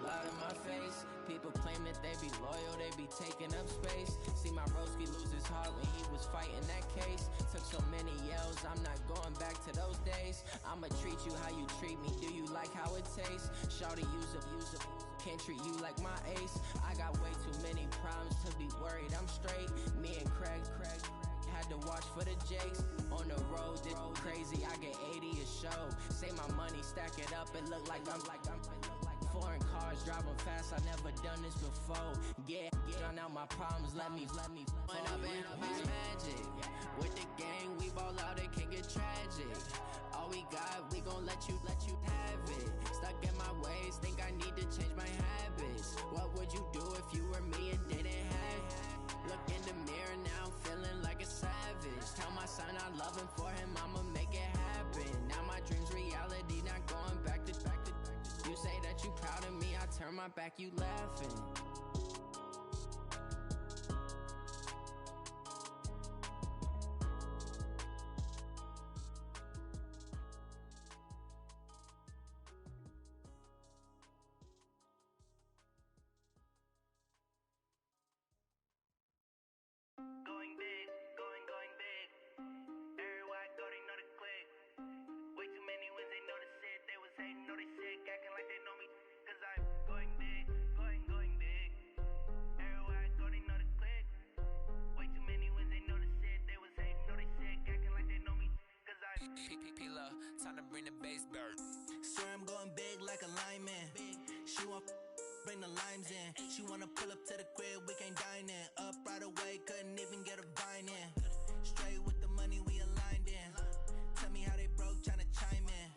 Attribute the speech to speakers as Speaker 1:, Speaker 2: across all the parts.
Speaker 1: loud in my face. People claim that they be loyal, they be taking up space. See my broski lose his heart when he was fighting that case. Took so many yells, I'm not going back to those days. I'ma treat you how you treat me, do you like how it tastes? Shawty use up, can't treat you like my ace. I got way too many problems to be worried, I'm straight. Me and Craig had to watch for the Jakes. On the road, this crazy, I get 80 a show. Say my money, stack it up, it look like I'm foreign cars, driving fast, I never done this before. Get drown out my problems, let me When up in it's magic. With the gang, we ball out, it can get tragic. All we got, we gon' let you have it. Stuck in my ways, think I need to change my habits. What would you do if you were me and didn't have it? Look in the mirror now, I'm feeling like a savage. Tell my son I love him, for him I'ma make it happen. Now my dream's reality, not going back to. You say that you proud of me, I turn my back, you laughing.
Speaker 2: Going big, going big. Everywhere I go, they know the click. Way too many wins, they know the shit. They was hating, know they sick, acting like they know me. Cause I'm going big, going big. Everywhere I go, they know the click. Way too many wins, they know the shit. They was hating, know they sick, acting like they know me. Cause I'm
Speaker 3: P-P-P-Love, time to bring the bass bird.
Speaker 4: Swear I'm going big like a lineman. She want bring the limes in. She wanna pull up to the crib, we can't dine in. Up right away, couldn't even get a vine in. Straight with the money, we aligned in. Tell me how they broke, tryna chime in.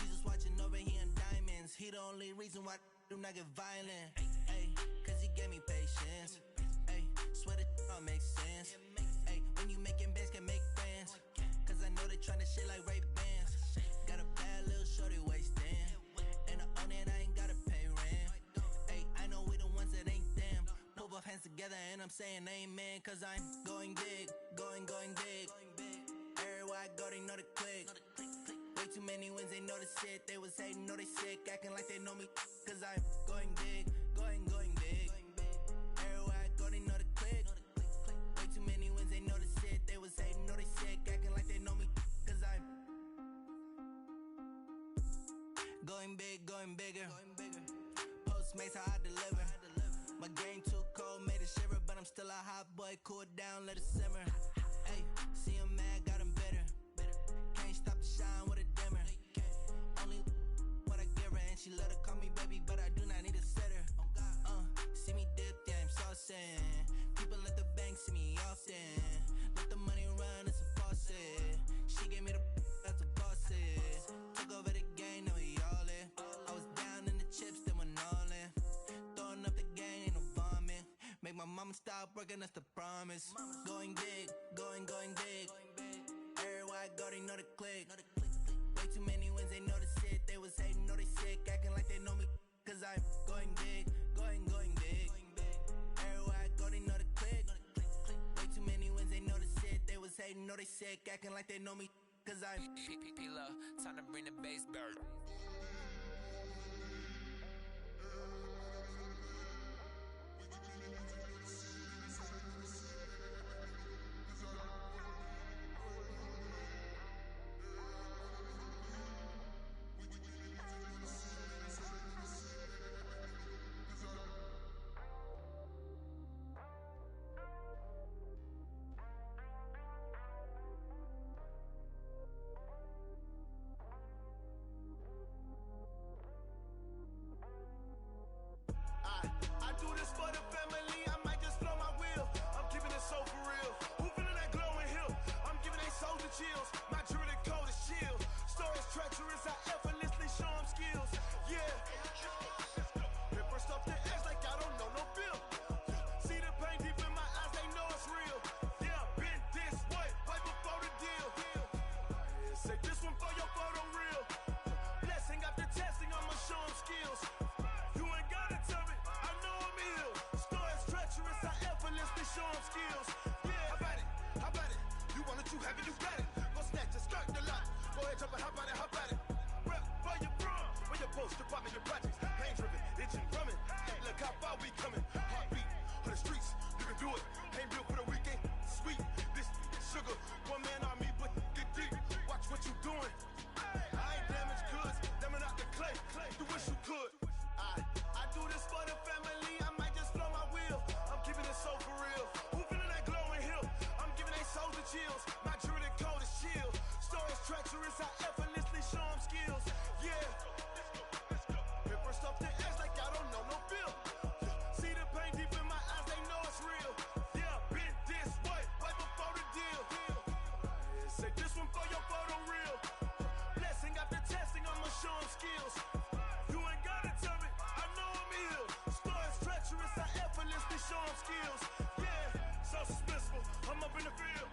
Speaker 4: Jesus watching over, he in diamonds. He the only reason why I do not get violent. Ay, cause he gave me patience. Ay, swear that all makes sense. Ay, when you making bands, can make friends. Cause I know they tryna shit like Ray-Bans. Got a bad little shorty wasting. And I own it, I ain't gotta pay rent. Ay, I know we the ones that ain't them. Put both hands together and I'm saying amen. Cause I'm going big, going big. Everywhere I go, they know the click. Way too many wins, they know the shit. They was hating, know they sick, acting like they know me. Cause I'm going big, going big. Everywhere I go, they know the click. Way too many wins, they know the shit. They was hating, know they sick, acting like they know me. Cause I'm going big, going bigger. Postmates, how I deliver. My game too cold, made it shiver. But I'm still a hot boy, cool it down, let it simmer. Hey, see him mad, got him bitter. Can't stop the shine with a dimmer. Only what I give her, and she let her call me baby, but I do not need a sitter. See me dip, yeah, I'm saucing. People at the bank see me often. Let the money run, it's a faucet. She gave me the that's a bosses. Took over the game, now we all in. I was down in the chips, then went all in. Throwing up the gang, ain't no vomit. Make my mama stop working, that's the promise. Going big, going big. Everywhere I go, they know the click. Way too many wins, they know the shit. They was hating, know they sick, acting like they know me. Cause I'm going big, going big. Everywhere I go, they know the click. Way too many wins, they know the shit. They was hating, know they sick, acting like they know me. Cause I'm
Speaker 3: P-P-P-Love, time to bring the bass bird.
Speaker 5: I do this for the family, I might just blow my wheel. I'm keeping it so for real. Who feeling that glowing hill? I'm giving they soldier chills. My jewelry cold is chill. Stories treacherous, I effortlessly show them skills. Yeah. Paper stuff the edge like I don't know no bill. See the pain deep in my eyes, they know it's real. Yeah, been this way before the deal. Say this one for your photo reel. Blessing after testing, I'ma show them skills. Show them skills. Yeah, how about it? You want it, you have it, you got it. Go snatch it, skirt the lot. Go ahead, jump it, how about it? Rep for your bro, where your post, department, your projects. Pain driven, itching from treacherous, I effortlessly show them skills. Yeah. Hit first off the edge like I don't know no feel. See the pain deep in my eyes, they know it's real. Yeah, been this way, right before the deal. Say this one for your photo reel. Blessing after testing, I'ma show them skills. You ain't gotta tell me, I know I'm ill. Stories treacherous, I effortlessly show them skills. Yeah, so suspenseful, I'm up in the field.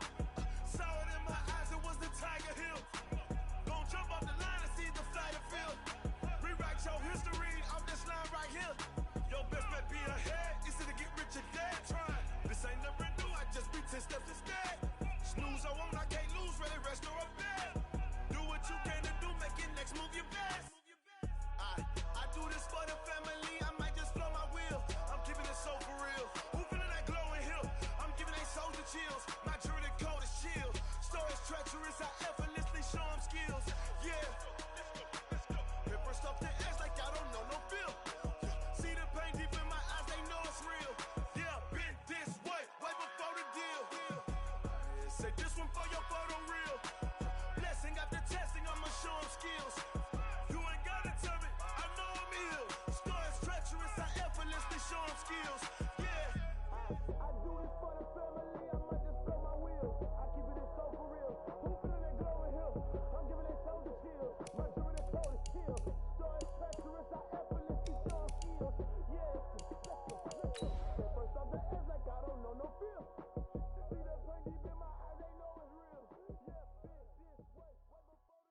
Speaker 5: Saw it in my eyes, it was the Tiger Hill. Gon' jump off the line and see the flight of field. Rewrite your history off this line right here. Your best bet be ahead, easy to get rich or dead. Try, this ain't never new, I just be 10 steps instead. Snooze I won't, I can't lose, ready, rest or a bed. Do what you can to do, make it next move your best. I do this for the family, I might just blow my wheel. I'm keeping it so for real. Who feeling that glowing hill? I'm giving they souls the chills. My jewelry code is chill. Stories treacherous, I effortlessly show them skills. Yeah. Hit first off the edge like I don't know no feel. See the pain deep in my eyes, they know it's real. Yeah, been this way, way before the deal. Say this one for your photo reel. Blessing after testing, I'ma show them skills. You ain't gotta tell me, I know I'm ill. Stories treacherous, I effortlessly show them skills. Yeah. I do this for the family, I might just blow my wheel. I keep it so for real. Who feeling that glowing hill? I'm giving they souls the chills. My jewelry code is chill. Stories treacherous, I effortlessly show them skills. Yeah. Let's go. First off the edge like I don't know no feel. See that pain deep in my eyes, they know it's real. Yeah, been this way, way before the deal.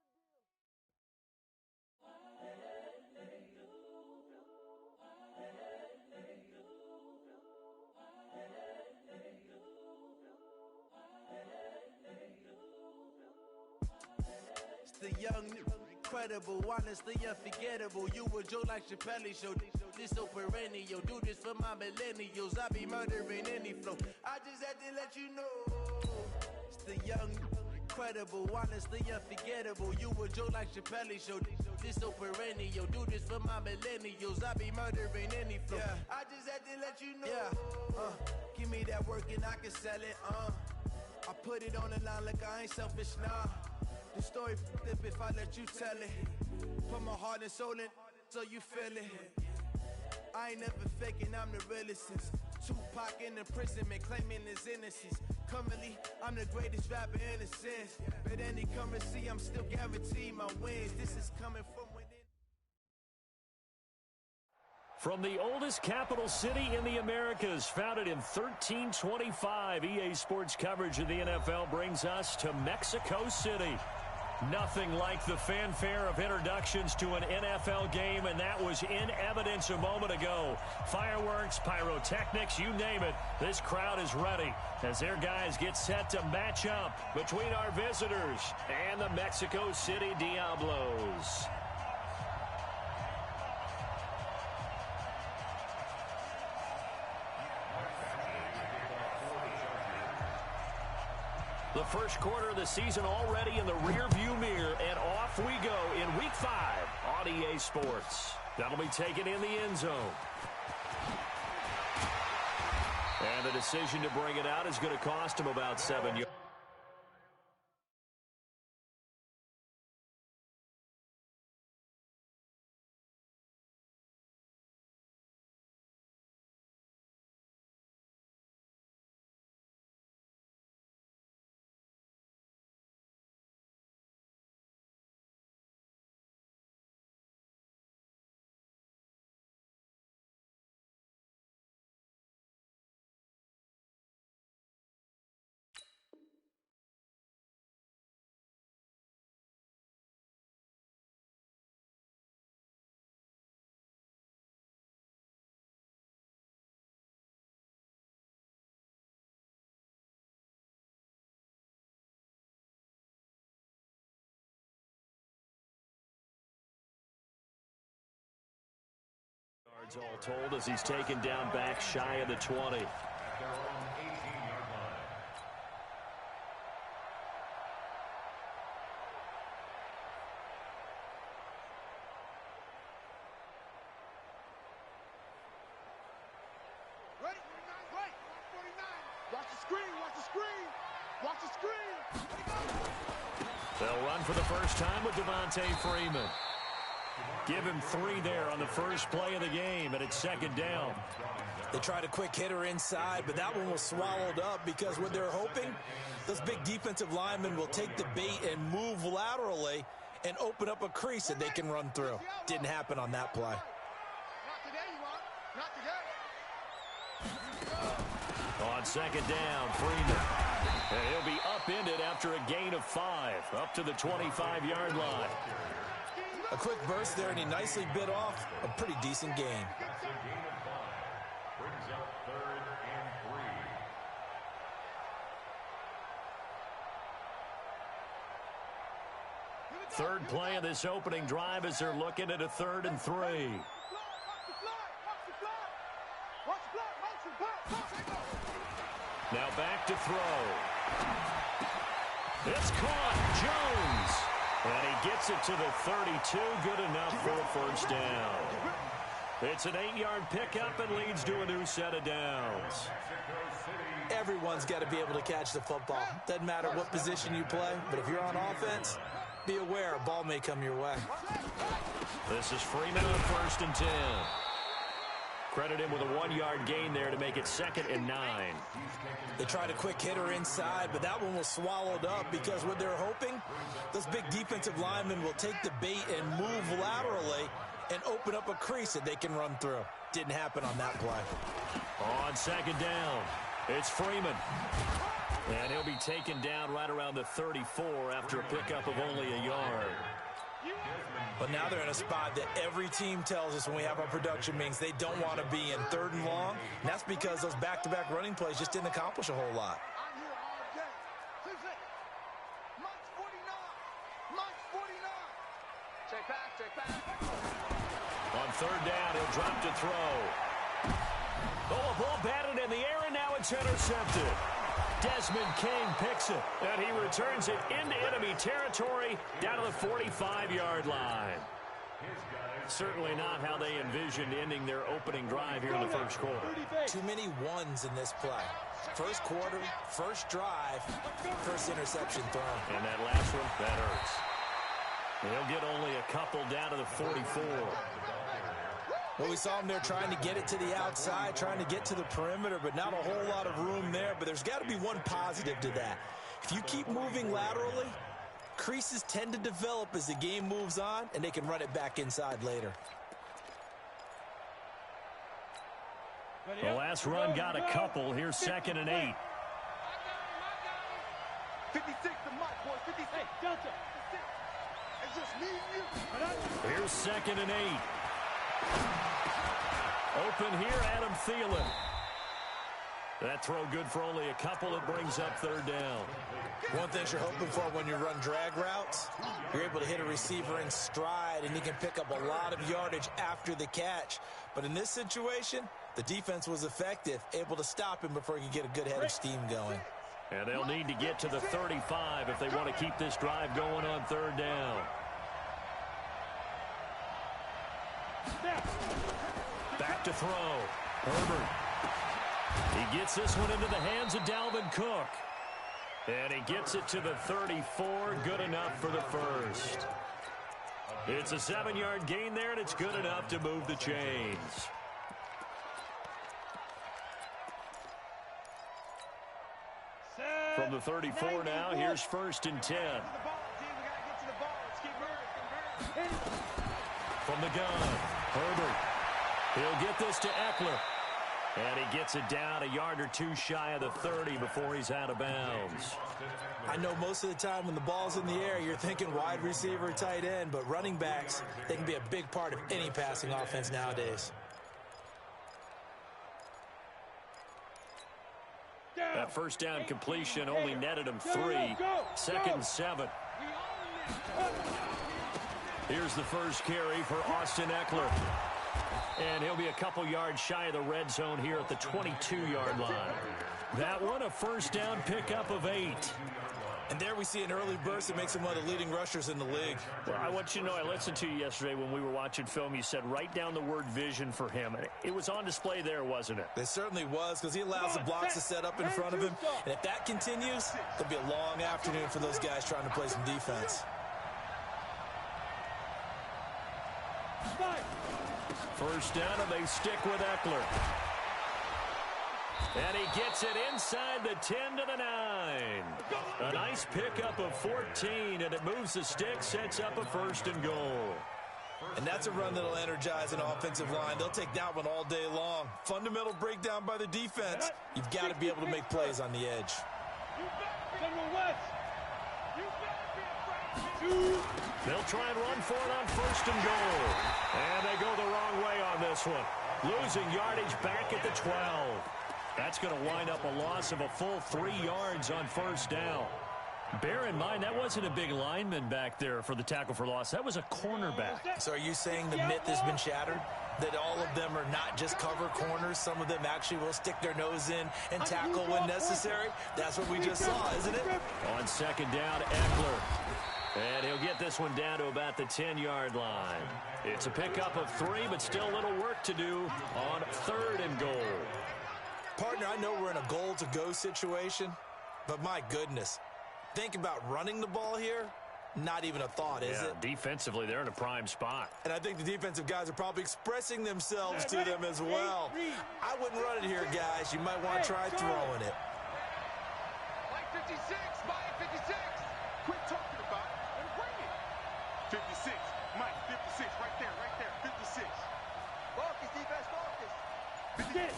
Speaker 4: It's the young, incredible, honestly unforgettable. You a joke like Chappelle Show. This so perennial. Do this for my millennials. I be murdering any flow. I just had to let you know. It's the young, incredible, honestly unforgettable. You a joke like Chappelle Show. This so perennial. Do this for my millennials. I be murdering any flow. Yeah. I just had to let you know. Yeah. Give me that work and I can sell it. I put it on the line like I ain't selfish, nah. The story flip if I let you tell it. Put my heart and soul in so you feel it. I ain't never faking, I'm the realest since Tupac in imprisonment, claiming his innocence. Currently, I'm the greatest rapper in a sense. But any currency, I'm still guaranteed my wins. This is coming from within.
Speaker 6: From the oldest capital city in the Americas, founded in 1325, EA Sports coverage of the NFL brings us to Mexico City. Nothing like the fanfare of introductions to an NFL game, and that was in evidence a moment ago. Fireworks, pyrotechnics, you name it. This crowd is ready as their guys get set to match up between our visitors and the Mexico City Diablos. The first quarter of the season already in the rearview mirror, and off we go in Week 5 on EA Sports. That'll be taken in the end zone. And the decision to bring it out is going to cost him about 7 yards. All told, as he's taken down back shy of the 20.
Speaker 7: Ready? Right. 49. Watch the screen. Watch the screen. Watch the screen. Ready, go.
Speaker 6: They'll run for the first time with Devontae Freeman. Give him 3 there on the first play of the game, and it's second down.
Speaker 7: They tried a quick hitter inside, but that one was swallowed up because what they're hoping, those big defensive linemen will take the bait and move laterally and open up a crease that they can run through. Didn't happen on that play.
Speaker 6: On second down, Freeman. And he'll be upended after a gain of 5, up to the 25-yard line.
Speaker 7: A quick burst there, and he nicely bit off a pretty decent gain.
Speaker 6: Third play of this opening drive as they're looking at a 3rd and 3. Now back to throw. It's caught. Jones. And he gets it to the 32. Good enough for a first down. It's an 8-yard pickup and leads to a new set of downs.
Speaker 7: Everyone's got to be able to catch the football. Doesn't matter what position you play, but if you're on offense, be aware a ball may come your way.
Speaker 6: This is Freeman on 1st and 10. Credit him with a 1-yard gain there to make it 2nd and 9.
Speaker 7: They tried a quick hitter inside, but that one was swallowed up because what they're hoping, those big defensive linemen will take the bait and move laterally and open up a crease that they can run through. Didn't happen on that play.
Speaker 6: On second down, it's Freeman. And he'll be taken down right around the 34 after a pickup of only a yard.
Speaker 7: But now they're in a spot that every team tells us when we have our production meetings they don't want to be in 3rd and long. And that's because those back-to-back running plays just didn't accomplish a whole lot.
Speaker 6: On 3rd down, he'll drop to throw. Oh, a ball batted in the air, and now it's intercepted. Desmond King picks it, and he returns it into enemy territory down to the 45-yard line. Certainly not how they envisioned ending their opening drive here in the first quarter.
Speaker 7: Too many ones in this play. First quarter, first drive, first interception thrown.
Speaker 6: And that last one, that hurts. He'll get only a couple down to the 44.
Speaker 7: Well, we saw him there trying to get it to the outside, trying to get to the perimeter, but not a whole lot of room there. But there's got to be one positive to that. If you keep moving laterally, creases tend to develop as the game moves on, and they can run it back inside later.
Speaker 6: The last run got a couple. Here's 2nd and 8.
Speaker 5: 56 to Mike, boy. 56. Hey, Delta. It's just me and you.
Speaker 6: Here's 2nd and 8. Open here, Adam Thielen. That throw good for only a couple. It brings up 3rd down.
Speaker 7: One thing you're hoping for when you run drag routes, you're able to hit a receiver in stride, and you can pick up a lot of yardage after the catch. But in this situation, the defense was effective, able to stop him before he could get a good head of steam going.
Speaker 6: And they'll need to get to the 35 if they want to keep this drive going on 3rd down. Back to throw. Herbert. He gets this one into the hands of Dalvin Cook. And he gets it to the 34. Good enough for the first. It's a 7-yard gain there, and it's good enough to move the chains. From the 34 now, here's 1st and 10. From the gun, Herbert. He'll get this to Eckler. And he gets it down a yard or two shy of the 30 before he's out of bounds.
Speaker 7: I know most of the time when the ball's in the air, you're thinking wide receiver, tight end, but running backs, they can be a big part of any passing offense nowadays.
Speaker 6: That first down completion only netted him 3. 2nd and 7. Here's the first carry for Austin Eckler. And he'll be a couple yards shy of the red zone here at the 22-yard line. That one, a first down pickup of 8.
Speaker 7: And there we see an early burst that makes him one of the leading rushers in the league.
Speaker 6: Well, I want you to know, I listened to you yesterday when we were watching film. You said write down the word vision for him. It was on display there, wasn't it?
Speaker 7: It certainly was, because he allows the blocks to set up in front of him. And if that continues, it'll be a long afternoon for those guys trying to play some defense.
Speaker 6: First down, and they stick with Eckler. And he gets it inside the 10 to the 9. A nice pickup of 14, and it moves the stick, sets up a first and goal.
Speaker 7: And that's a run that'll energize an offensive line. They'll take that one all day long. Fundamental breakdown by the defense. You've got to be able to make plays on the edge.
Speaker 6: They'll try and run for it on first and goal. And they go the wrong way on this one. Losing yardage back at the 12. That's going to wind up a loss of a full 3 yards on first down. Bear in mind, that wasn't a big lineman back there for the tackle for loss. That was a cornerback.
Speaker 7: So are you saying the myth has been shattered? That all of them are not just cover corners? Some of them actually will stick their nose in and tackle when necessary? That's what we just saw, isn't it?
Speaker 6: On second down, Eckler. And he'll get this one down to about the 10-yard line. It's a pickup of 3, but still a little work to do on third and goal.
Speaker 7: Partner, I know we're in a goal-to-go situation, but my goodness, think about running the ball here. Not even a thought, is it?
Speaker 6: Defensively, they're in a prime spot.
Speaker 7: And I think the defensive guys are probably expressing themselves to them as well. I wouldn't run it here, guys. You might want to try throwing it.
Speaker 5: Mike 56, Mike 56. Quit talking about it and bring it. 56, Mike 56, right there, 56.
Speaker 8: Focus, defense, focus.
Speaker 5: 56.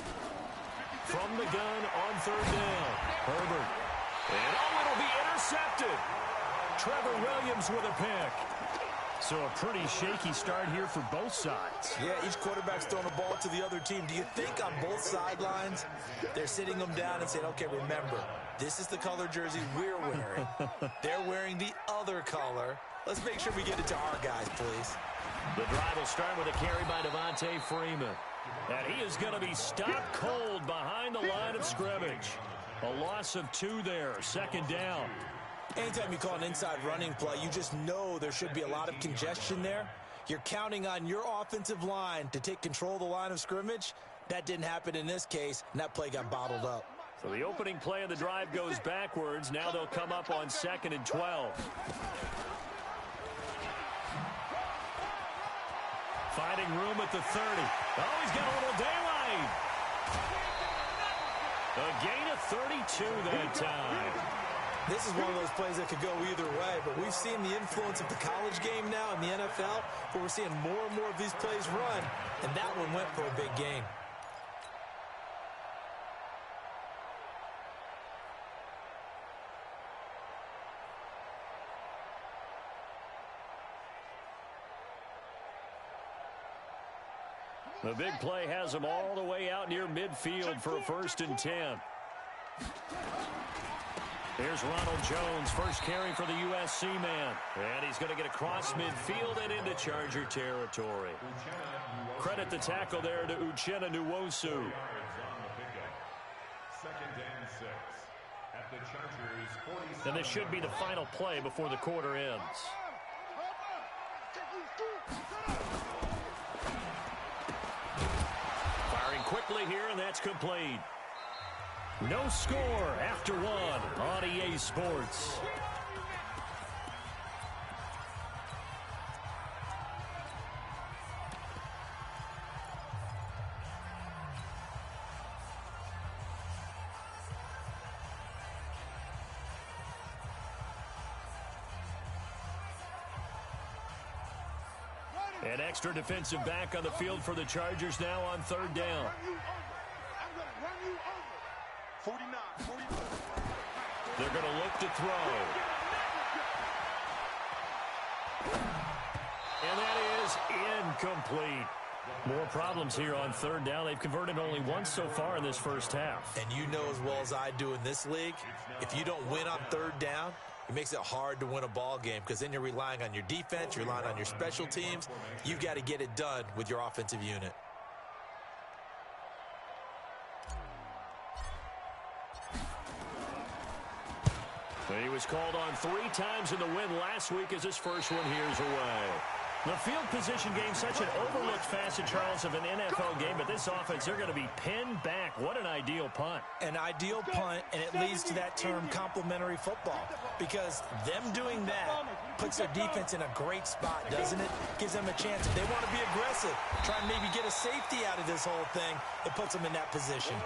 Speaker 6: From the gun on third down. Herbert. And it'll be intercepted. Trevor Williams with a pick. So a pretty shaky start here for both sides.
Speaker 7: Yeah, each quarterback's throwing the ball to the other team. Do you think on both sidelines they're sitting them down and saying, okay, remember, this is the color jersey we're wearing. They're wearing the other color. Let's make sure we get it to our guys, please.
Speaker 6: The drive will start with a carry by Devontae Freeman. And he is going to be stopped cold behind the line of scrimmage. A loss of 2 there, second down.
Speaker 7: Anytime you call an inside running play, you just know there should be a lot of congestion there. You're counting on your offensive line to take control of the line of scrimmage. That didn't happen in this case, and that play got bottled up.
Speaker 6: So the opening play of the drive goes backwards. Now they'll come up on 2nd and 12. Finding room at the 30. Oh, he's got a little daylight. A gain of 32 that time.
Speaker 7: This is one of those plays that could go either way, but we've seen the influence of the college game now in the NFL, where we're seeing more and more of these plays run, and that one went for a big gain.
Speaker 6: The big play has him all the way out near midfield for a 1st and 10. Here's Ronald Jones, first carry for the USC man. And he's going to get across midfield and into Charger territory. Credit the tackle there to Uchenna Nwosu.
Speaker 9: 2nd and 6 at the Chargers 47.
Speaker 6: And this should be the final play before the quarter ends. Firing quickly here, and that's complete. No score after 1 on EA Sports. An extra defensive back on the field for the Chargers now on 3rd down.
Speaker 5: 49.
Speaker 6: They're going to look to throw. And that is incomplete. More problems here on 3rd down. They've converted only once so far in this first half.
Speaker 7: And you know as well as I do in this league, if you don't win on 3rd down, it makes it hard to win a ball game because then you're relying on your defense, you're relying on your special teams. You got to get it done with your offensive unit.
Speaker 6: He was called on 3 times in the win last week as his first one here's away. The field position game, such an overlooked facet, Charles, of an NFL game, but this offense, they're going to be pinned back. What an ideal punt.
Speaker 7: An ideal punt, and it leads to that term complementary football, because them doing that puts their defense in a great spot, doesn't it? Gives them a chance. If they want to be aggressive, try and maybe get a safety out of this whole thing, it puts them in that position.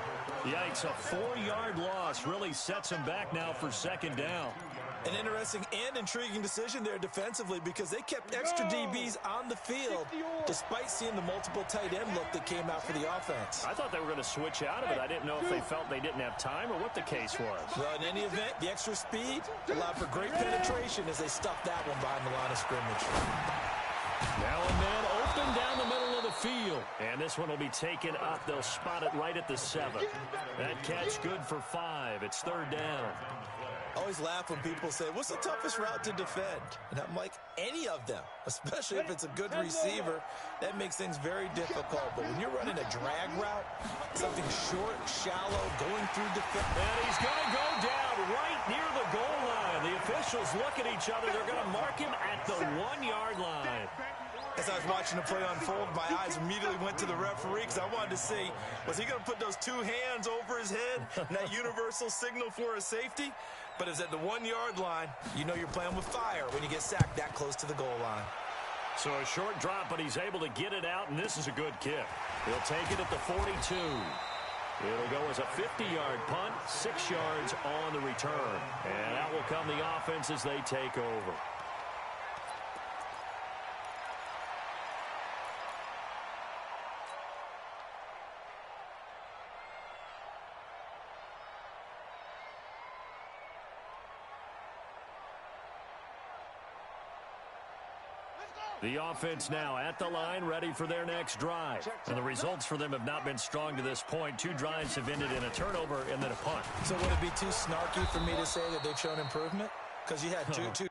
Speaker 6: Yikes, a 4-yard loss really sets them back now for second down.
Speaker 7: An interesting and intriguing decision there defensively, because they kept extra DBs on the field despite seeing the multiple tight end look that came out for the offense.
Speaker 6: I thought they were going to switch out of it. I didn't know if they felt they didn't have time or what the case was.
Speaker 7: Well, in any event, the extra speed allowed for great penetration as they stuffed that one behind the line of scrimmage.
Speaker 6: Now a man open down the middle of the field. And this one will be taken up. They'll spot it right at the 7. That catch good for 5. It's 3rd down.
Speaker 7: I always laugh when people say, what's the toughest route to defend? And I'm like, any of them, especially if it's a good receiver. That makes things very difficult. But when you're running a drag route, something short, shallow, going through defense.
Speaker 6: And he's going to go down right near the goal line. The officials look at each other. They're going to mark him at the 1-yard line.
Speaker 7: As I was watching the play unfold, my eyes immediately went to the referee because I wanted to see, was he going to put those 2 hands over his head and that universal signal for a safety? But it's at the 1-yard line. You know you're playing with fire when you get sacked that close to the goal line.
Speaker 6: So a short drop, but he's able to get it out, and this is a good kick. He'll take it at the 42. It'll go as a 50-yard punt, 6 yards on the return. And out will come the offense as they take over. The offense now at the line, ready for their next drive. And the results for them have not been strong to this point. 2 drives have ended in a turnover and then a punt.
Speaker 7: So would it be too snarky for me to say that they've shown improvement? Because you had two.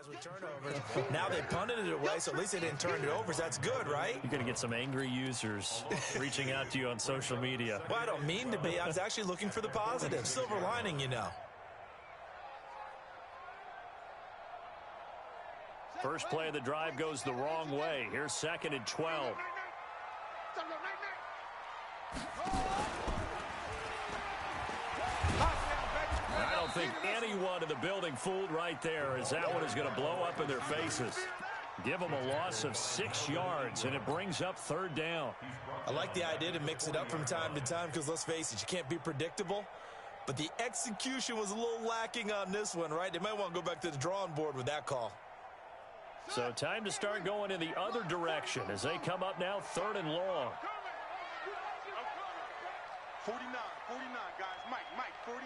Speaker 7: With turnovers. Now they punted it away, so at least they didn't turn it over. So that's good, right?
Speaker 6: You're going to get some angry users reaching out to you on social media.
Speaker 7: Well, I don't mean to be. I was actually looking for the positive. Silver lining, you know.
Speaker 6: First play of the drive goes the wrong way. Here's 2nd and 12. I don't think anyone in the building fooled right there, as that one is going to blow up in their faces. Give them a loss of 6 yards, and it brings up 3rd down.
Speaker 7: I like the idea to mix it up from time to time because, let's face it, you can't be predictable. But the execution was a little lacking on this one, right? They might want to go back to the drawing board with that call.
Speaker 6: So time to start going in the other direction as they come up now 3rd and long.
Speaker 5: 49, guys. Mike, 49.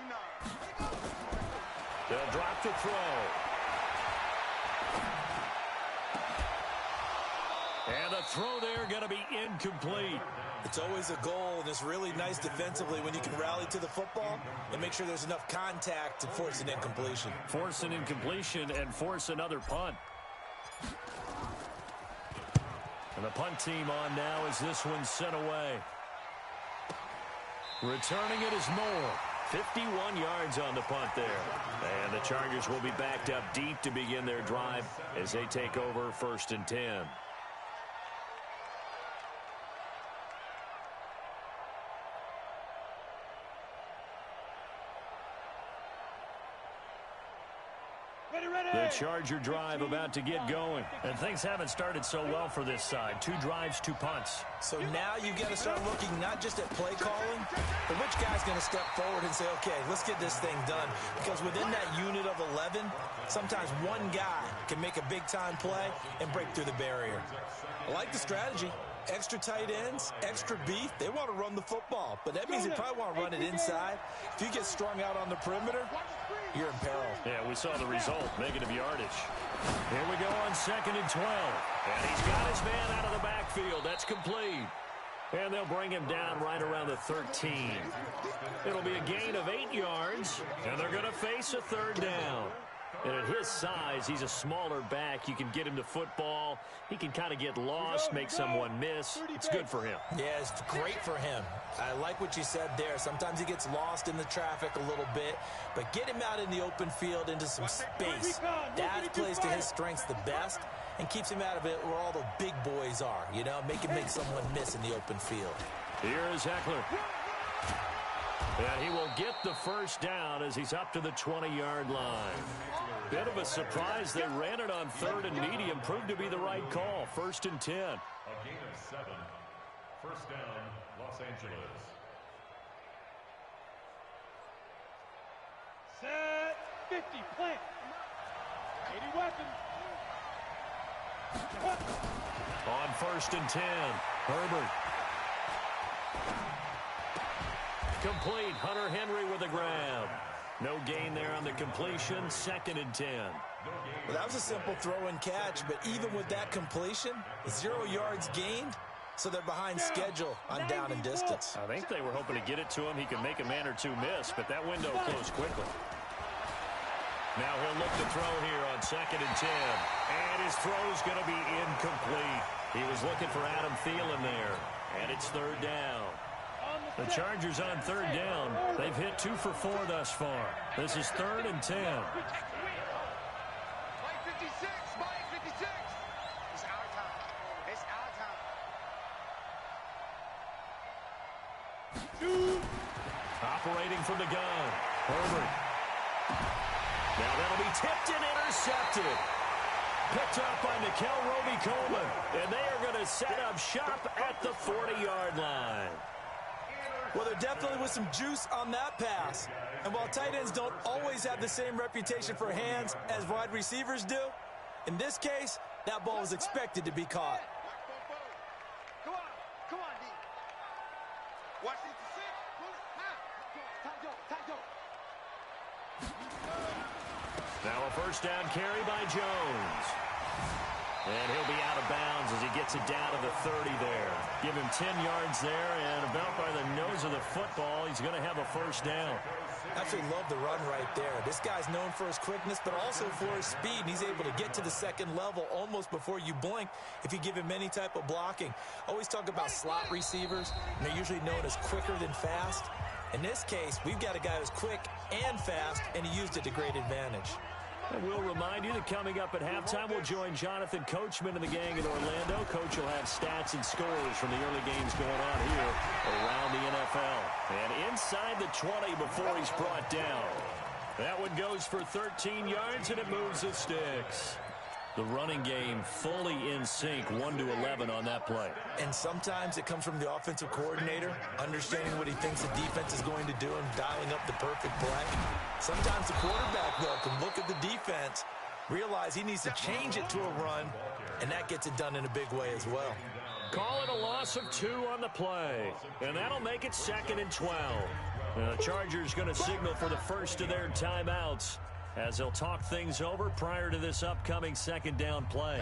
Speaker 6: They'll drop the throw. And the throw there going to be incomplete.
Speaker 7: It's always a goal, and it's really nice defensively when you can rally to the football and make sure there's enough contact to force an incompletion.
Speaker 6: Force an incompletion and force another punt. And the punt team on now as this one's sent away. Returning it is Moore. 51 yards on the punt there. And the Chargers will be backed up deep to begin their drive as they take over 1st and 10. The Charger drive about to get going. And things haven't started so well for this side. 2 drives, 2 punts.
Speaker 7: So now you've got to start looking not just at play calling, but which guy's going to step forward and say, okay, let's get this thing done. Because within that unit of 11, sometimes one guy can make a big-time play and break through the barrier. I like the strategy. Extra tight ends, extra beef. They want to run the football, but that means they probably want to run it inside. If you get strung out on the perimeter, you're in peril.
Speaker 6: Yeah, we saw the result, negative yardage. Here we go on 2nd and 12. And he's got his man out of the backfield. That's complete. And they'll bring him down right around the 13. It'll be a gain of 8 yards, and they're going to face a 3rd down. And at his size, he's a smaller back. You can get him to football. He can kind of get lost, make someone miss. It's good for him.
Speaker 7: Yeah, it's great for him. I like what you said there. Sometimes he gets lost in the traffic a little bit, but get him out in the open field into some space. That plays to his strengths the best and keeps him out of it where all the big boys are, you know, make someone miss in the open field.
Speaker 6: Here is Eckler. And he will get the 1st down as he's up to the 20-yard line. Bit of a surprise. They ran it on 3rd and medium. Proved to be the right call. 1st and 10.
Speaker 9: A gain of 7. 1st down, Los Angeles.
Speaker 10: Set 50, plant. 80 weapons.
Speaker 6: On 1st and 10, Herbert. Complete. Hunter Henry with a grab. No gain there on the completion. 2nd and 10.
Speaker 7: Well, that was a simple throw and catch, but even with that completion, 0 yards gained, so they're behind schedule on down and distance.
Speaker 6: I think they were hoping to get it to him. He could make a man or two miss, but that window closed quickly. Now he'll look to throw here on 2nd and 10. And his throw's going to be incomplete. He was looking for Adam Thielen there. And it's 3rd down. The Chargers on 3rd down. They've hit 2 for 4 thus far. This is 3rd and 10.
Speaker 8: Mike 56, Mike 56. It's our time. It's our time.
Speaker 6: Operating from the gun. Herbert. Now that'll be tipped and intercepted. Picked up by Nickel Roby-Coleman. And they are going to set up shop at the 40-yard line.
Speaker 7: Well, there definitely was some juice on that pass. And while tight ends don't always have the same reputation for hands as wide receivers do, in this case, that ball was expected to be caught.
Speaker 8: Come on, D. Watch it.
Speaker 6: Now a 1st down carry by Jones. And he'll be out of bounds as he gets it down to the 30 there. Give him 10 yards there, and about by the nose of the football, he's going to have a 1st down.
Speaker 7: Absolutely love the run right there. This guy's known for his quickness, but also for his speed. He's able to get to the 2nd level almost before you blink if you give him any type of blocking. Always talk about slot receivers, and they're usually known as quicker than fast. In this case, we've got a guy who's quick and fast, and he used it to great advantage.
Speaker 6: And we'll remind you that coming up at halftime, we'll join Jonathan Coachman and the gang in Orlando. Coach will have stats and scores from the early games going on here around the NFL. And inside the 20 before he's brought down. That one goes for 13 yards, and it moves the sticks. The running game fully in sync, 1-11 on that play.
Speaker 7: And sometimes it comes from the offensive coordinator, understanding what he thinks the defense is going to do and dialing up the perfect play. Sometimes the quarterback, though, can look at the defense, realize he needs to change it to a run, and that gets it done in a big way as well.
Speaker 6: Call it a loss of 2 on the play, and that'll make it 2nd and 12. And the Chargers going to signal for the first of their timeouts as they'll talk things over prior to this upcoming 2nd down play.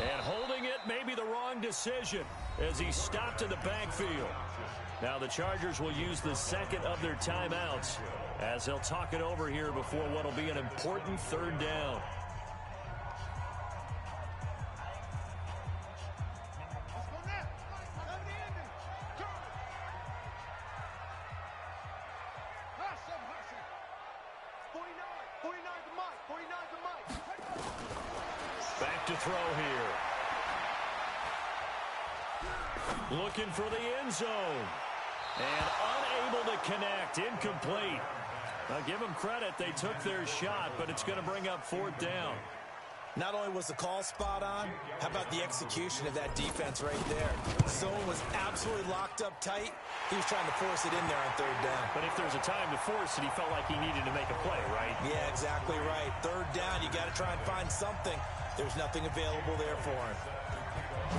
Speaker 6: And holding it may be the wrong decision as he stopped in the backfield. Now the Chargers will use the 2nd of their timeouts as they'll talk it over here before what will be an important 3rd down. Back to throw here. Looking for the end zone. And unable to connect. Incomplete. Now give them credit. They took their shot, but it's going to bring up 4th down.
Speaker 7: Not only was the call spot on, how about the execution of that defense right there? Zone was absolutely locked up tight. He was trying to force it in there on third down.
Speaker 6: But if there's a time to force it, he felt like he needed to make a play, right?
Speaker 7: Yeah, exactly right. Third down, you got to try and find something. There's nothing available there for him.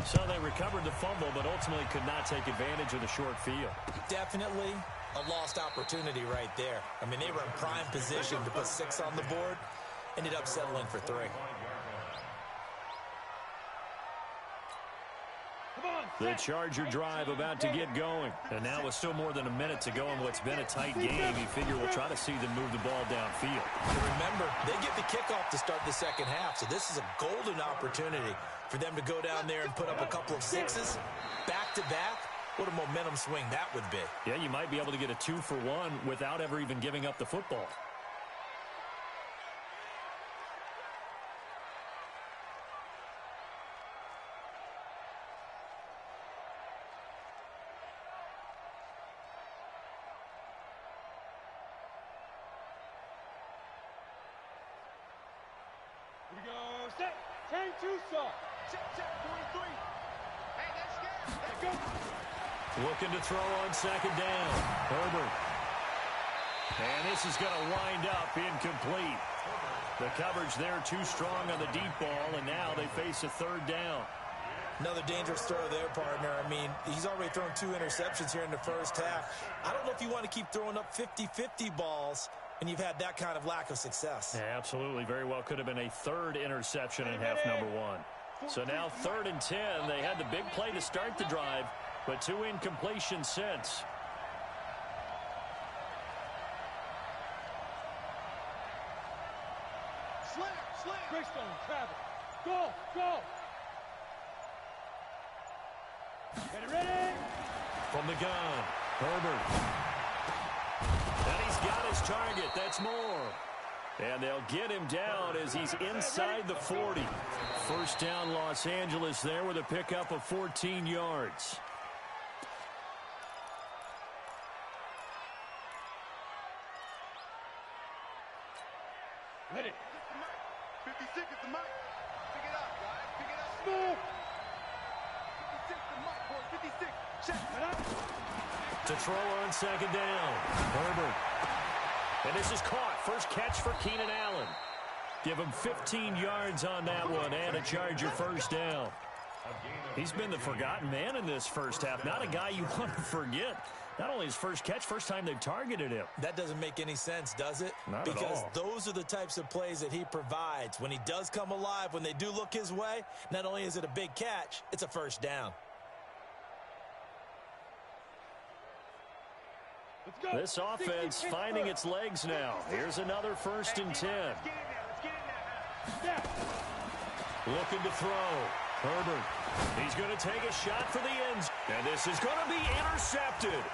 Speaker 6: So they recovered the fumble, but ultimately could not take advantage of the short field.
Speaker 7: Definitely a lost opportunity right there. I mean, they were in prime position to put 6 on the board. Ended up settling for 3.
Speaker 6: The Charger drive about to get going. And now with still more than a minute to go in what's been a tight game, you figure we'll try to see them move the ball downfield.
Speaker 7: Remember, they get the kickoff to start the second half, so this is a golden opportunity for them to go down there and put up a couple of 6s back-to-back. What a momentum swing that would be.
Speaker 6: Yeah, you might be able to get a 2-for-1 without ever even giving up the football.
Speaker 10: Here we go. Set. Turn 2 saw. Check, 43.
Speaker 8: Hey, that's scared.
Speaker 10: Let's go.
Speaker 6: Looking to throw on second down. Herbert. And this is going to wind up incomplete. The coverage there too strong on the deep ball, and now they face a third down.
Speaker 7: Another dangerous throw there, partner. I mean, he's already thrown 2 interceptions here in the first half. I don't know if you want to keep throwing up 50-50 balls, and you've had that kind of lack of success.
Speaker 6: Yeah, absolutely. Very well could have been a third interception in half number 1. So now 3rd and 10. They had the big play to start the drive, but 2 incompletions since.
Speaker 10: Slam. Greystone, Travis. Go. Get it ready.
Speaker 6: From the gun, Herbert. And he's got his target. That's more. And they'll get him down as he's inside the 40. First down, Los Angeles there with a pickup of 14 yards.
Speaker 10: Ready.
Speaker 8: 56 is the mic. Pick it up, guys. Pick it up.
Speaker 10: Move.
Speaker 8: 56 the mic, boy. 56. Check.
Speaker 6: To throw on second down, Herbert. And this is caught. First catch for Keenan Allen. Give him 15 yards on that one and a Charger first down. He's been the forgotten man in this first half. Not a guy you want to forget. Not only his first catch, first time they've targeted him.
Speaker 7: That doesn't make any sense, does it?
Speaker 6: Not
Speaker 7: because
Speaker 6: at all.
Speaker 7: Those are the types of plays that he provides. When he does come alive, when they do look his way, not only is it a big catch, it's a first down.
Speaker 6: This offense finding its legs now. Here's another 1st and 10. Looking to throw. Herbert. He's going to take a shot for the ends. And this is going to be intercepted.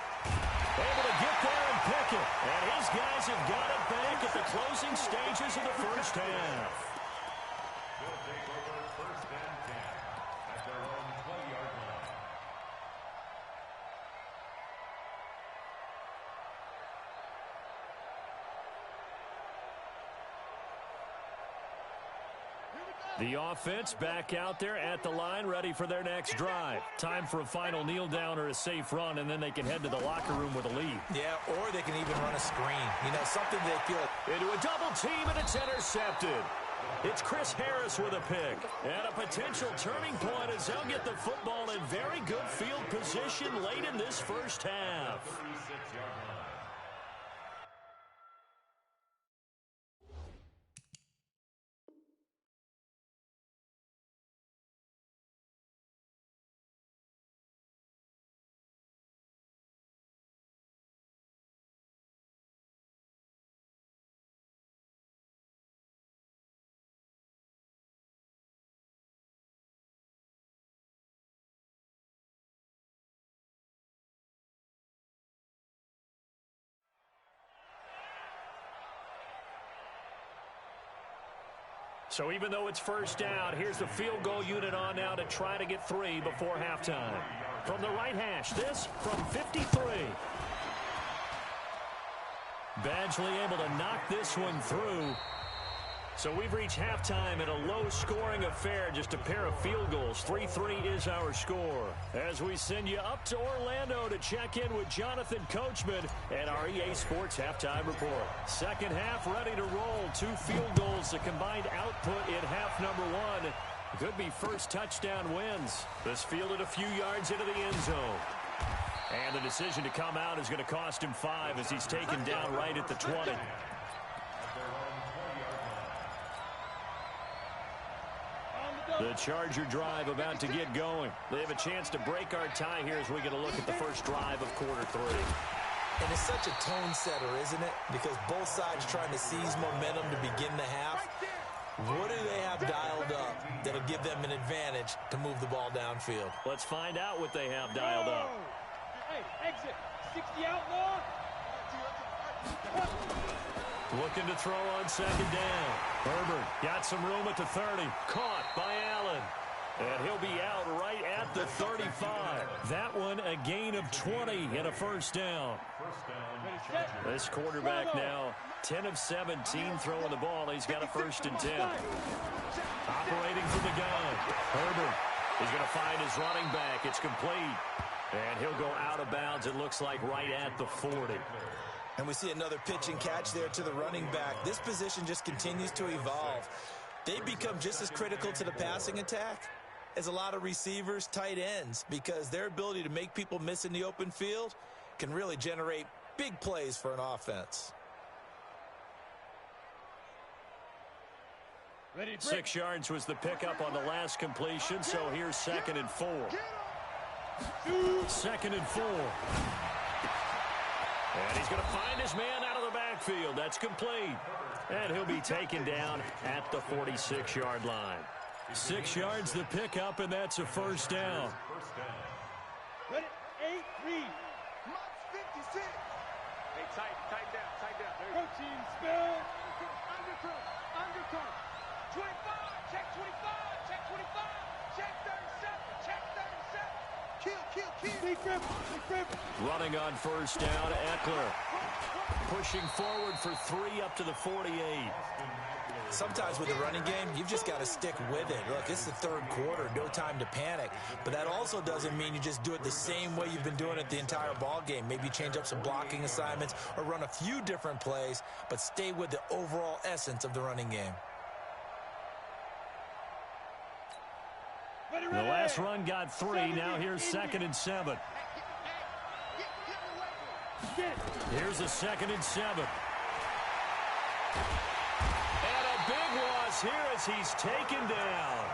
Speaker 6: Able to get there and pick it. And his guys have got it back at the closing stages of the first half.
Speaker 9: They'll take over 1st and 10 at their own 20-yard line.
Speaker 6: The offense back out there at the line, ready for their next drive. Time for a final kneel down or a safe run, and then they can head to the locker room with a lead.
Speaker 7: Yeah, or they can even run a screen. You know, something they feel like.
Speaker 6: Into a double team, and it's intercepted. It's Chris Harris with a pick. And a potential turning point as they'll get the football in very good field position late in this first half.
Speaker 9: 36-yard line.
Speaker 6: So even though it's first down, here's the field goal unit on now to try to get 3 before halftime. From the right hash, this from 53. Badgley able to knock this one through. So we've reached halftime in a low-scoring affair, just a pair of field goals. 3-3 is our score. As we send you up to Orlando to check in with Jonathan Coachman and our EA Sports Halftime Report. Second half ready to roll. 2 field goals, the combined output in half number 1. Could be first touchdown wins. This fielded a few yards into the end zone. And the decision to come out is going to cost him 5 as he's taken down right at the 20. The Charger drive about to get going. They have a chance to break our tie here as we get a look at the first drive of quarter 3.
Speaker 7: And it's such a tone setter, isn't it? Because both sides trying to seize momentum to begin the half. What do they have dialed up that'll give them an advantage to move the ball downfield?
Speaker 6: Let's find out what they have dialed up.
Speaker 10: Hey, exit. 60 outlaw.
Speaker 6: Looking to throw on second down. Herbert got some room at the 30. Caught by Allen. And he'll be out right at the 35. That one a gain of 20 and a first down. This quarterback now 10 of 17 throwing the ball. He's got a 1st and 10. Operating from the gun. Herbert is going to find his running back. It's complete. And he'll go out of bounds, it looks like, right at the 40.
Speaker 7: And we see another pitch and catch there to the running back. This position just continues to evolve. They become just as critical to the passing attack as a lot of receivers, tight ends, because their ability to make people miss in the open field can really generate big plays for an offense.
Speaker 6: 6 yards was the pickup on the last completion, so here's 2nd and 4. 2nd and 4. And he's going to find his man out of the backfield. That's complete. And he'll be taken down at the 46-yard line. 6 yards the pickup, and that's a first down.
Speaker 10: Ready? 8-3.
Speaker 8: Mark 56. Hey, tighten down.
Speaker 10: Protein spill.
Speaker 8: Undercut. 25. Check 25. Check 25. Check 37. Check 37. Kill.
Speaker 10: Big grip.
Speaker 6: Running on first down, Eckler. Pushing forward for 3 up to the 48.
Speaker 7: Sometimes with the running game, you've just got to stick with it. Look, it's the 3rd quarter, no time to panic. But that also doesn't mean you just do it the same way you've been doing it the entire ball game. Maybe change up some blocking assignments or run a few different plays, but stay with the overall essence of the running game.
Speaker 6: The last run got 3. Now here's 2nd and 7. Here's a 2nd and 7. And a big loss here as he's taken down.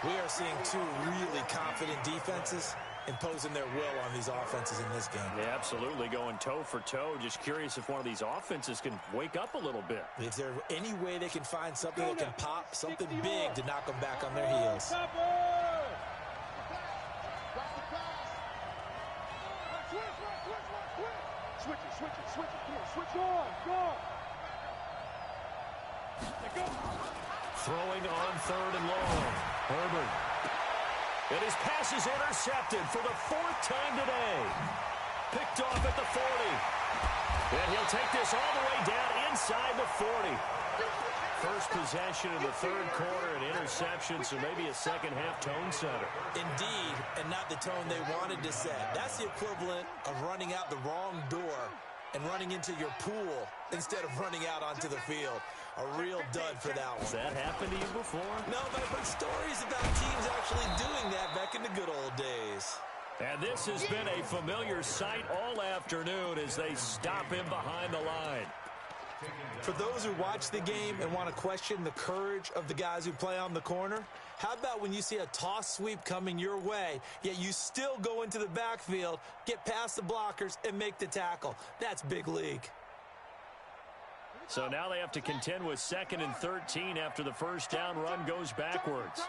Speaker 7: We are seeing 2 really confident defenses imposing their will on these offenses in this game.
Speaker 6: Yeah, absolutely, going toe for toe. Just curious if one of these offenses can wake up a little bit.
Speaker 7: If there's any way they can find something that can pop, something big to knock them back on their heels.
Speaker 10: Switch it. Come on, switch on.
Speaker 6: Throwing on 3rd and long. Herbert. And his pass is intercepted for the 4th time today. Picked off at the 40. And he'll take this all the way down inside the 40. First possession in the 3rd quarter, an interception, so maybe a second-half tone setter.
Speaker 7: Indeed, and not the tone they wanted to set. That's the equivalent of running out the wrong door and running into your pool instead of running out onto the field. A real dud for that one.
Speaker 6: Has that happened to you before?
Speaker 7: No, but I've heard stories about teams actually doing that back in the good old days.
Speaker 6: And this has been a familiar sight all afternoon as they stop him behind the line.
Speaker 7: For those who watch the game and want to question the courage of the guys who play on the corner, how about when you see a toss sweep coming your way, yet you still go into the backfield, get past the blockers, and make the tackle? That's big league.
Speaker 6: So now they have to contend with 2nd and 13 after the first down run goes backwards.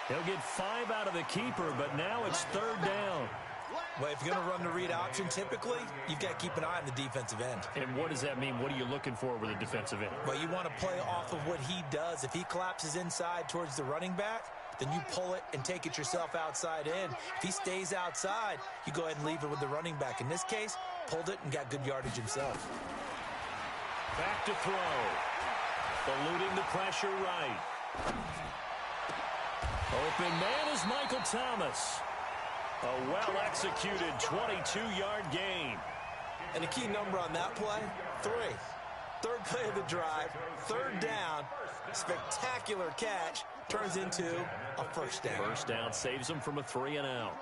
Speaker 6: He'll get 5 out of the keeper, but now it's 3rd down.
Speaker 7: Well, if you're going to run the read option, typically, you've got to keep an eye on the defensive end.
Speaker 6: And what does that mean? What are you looking for with a defensive end?
Speaker 7: Well, you want to play off of what he does. If he collapses inside towards the running back, then you pull it and take it yourself outside in. If he stays outside, you go ahead and leave it with the running back. In this case, pulled it and got good yardage himself.
Speaker 6: Back to throw. Eluding the pressure right. Open man is Michael Thomas. A well-executed 22-yard gain.
Speaker 7: And a key number on that play, 3. Third play of the drive, third down, spectacular catch, turns into a first down.
Speaker 6: First down saves them from a 3-and-out.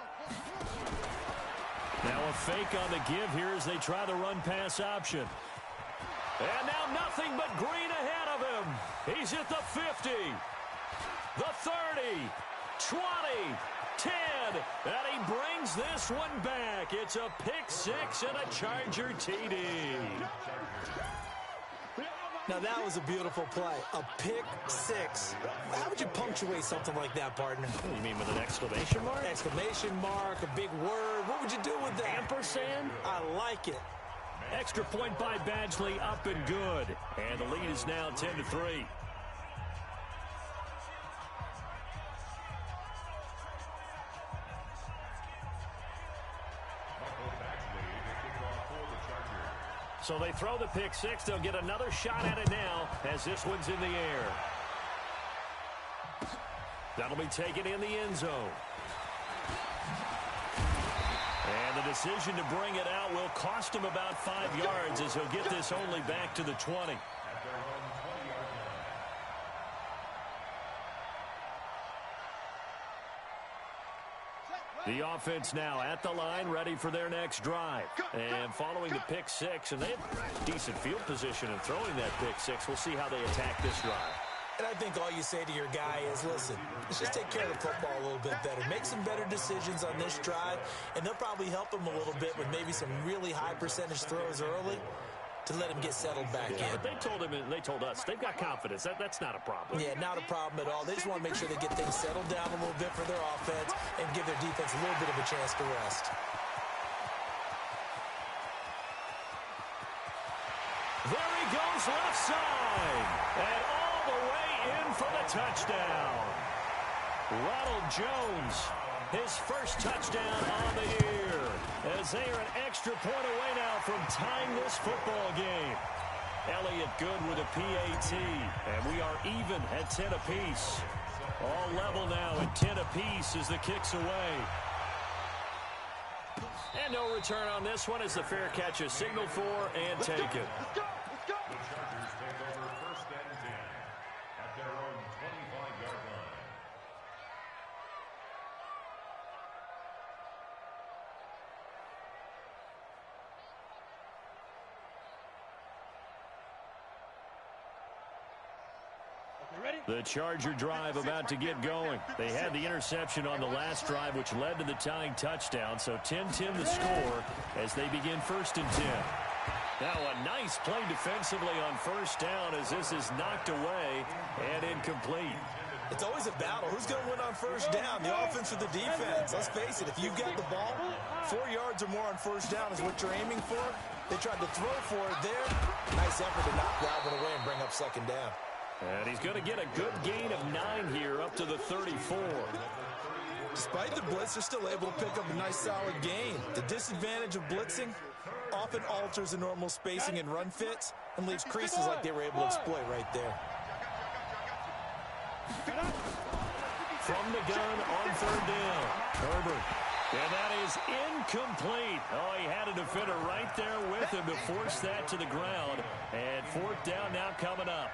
Speaker 6: Now a fake on the give here as they try the run-pass option. And now nothing but green ahead of him. He's at the 50, the 30, 20, 10, and he brings this one back. It's a pick-6 and a Charger TD.
Speaker 7: Now that was a beautiful play, a pick-6. How would you punctuate something like that, partner?
Speaker 6: You mean with an exclamation mark?
Speaker 7: Exclamation mark, a big word. What would you do with that?
Speaker 6: Ampersand?
Speaker 7: I like it.
Speaker 6: Extra point by Badgley, up and good. And the lead is now 10-3. So they throw the pick-6. They'll get another shot at it now as this one's in the air. That'll be taken in the end zone. And the decision to bring it out will cost him about 5 yards as he'll get this only back to the 20. The offense now at the line, ready for their next drive. And following the pick-6, and they have decent field position in throwing that pick-6. We'll see how they attack this drive.
Speaker 7: And I think all you say to your guy is, listen, let's just take care of the football a little bit better. Make some better decisions on this drive, and they'll probably help him a little bit with maybe some really high percentage throws early to let him get settled back in.
Speaker 6: But they told him, and they told us, they've got confidence. That's not a problem.
Speaker 7: Yeah, not a problem at all. They just want to make sure they get things settled down a little bit for their offense and give their defense a little bit of a chance to rest.
Speaker 6: There he goes left side. And all the way in for the touchdown. Ronald Jones, his first touchdown on the year, as they are an extra point away now from tying this football game. Elliott good with a PAT, and we are even at 10 apiece. All level now at 10 apiece as the kick's away. And no return on this one as the fair catch is signaled for and taken.
Speaker 9: The Chargers take over first and 10 at their own 25-yard line.
Speaker 6: The Charger drive about to get going. They had the interception on the last drive, which led to the tying touchdown. So 10-10 the score as they begin first and 10. Now a nice play defensively on first down as this is knocked away and incomplete.
Speaker 7: It's always a battle. Who's going to win on first down, the offense or the defense? Let's face it, if you've got the ball, 4 yards or more on first down is what you're aiming for. They tried to throw for it there. Nice effort to knock Galvin away and bring up second down.
Speaker 6: And he's going to get a good gain of 9 here up to the 34.
Speaker 7: Despite the blitz, they're still able to pick up a nice solid gain. The disadvantage of blitzing often alters the normal spacing and run fits and leaves creases like they were able to exploit right there.
Speaker 6: From the gun on third down, Herbert. And that is incomplete. Oh, he had a defender right there with him to force that to the ground. And fourth down now coming up.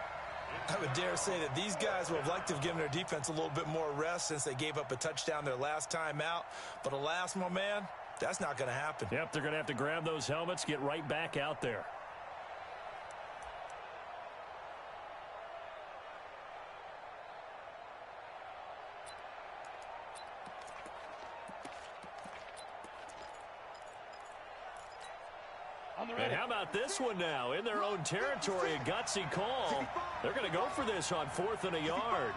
Speaker 7: I would dare say that these guys would have liked to have given their defense a little bit more rest since they gave up a touchdown their last time out. But alas, my man, that's not going to happen.
Speaker 6: Yep, they're going to have to grab those helmets, get right back out there. And how about this one now? In their own territory, a gutsy call. They're going to go for this on 4th and a yard.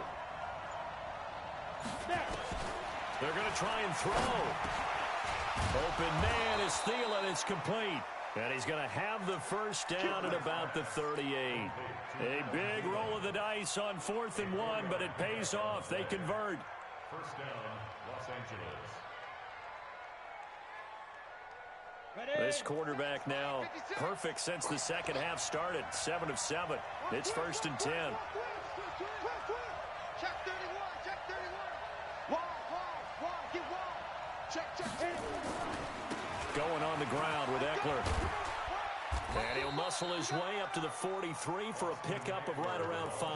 Speaker 6: They're going to try and throw. Open man is Thielen. It's complete. And he's going to have the first down at about the 38. A big roll of the dice on 4th and 1, but it pays off. They convert.
Speaker 9: First down, Los Angeles.
Speaker 6: This quarterback now perfect since the second half started. 7 of 7. It's 1st and 10.
Speaker 8: Check 31. Check 31. Wide. Get wide. Check.
Speaker 6: Going on the ground with Eckler. And he'll muscle his way up to the 43 for a pickup of right around 5.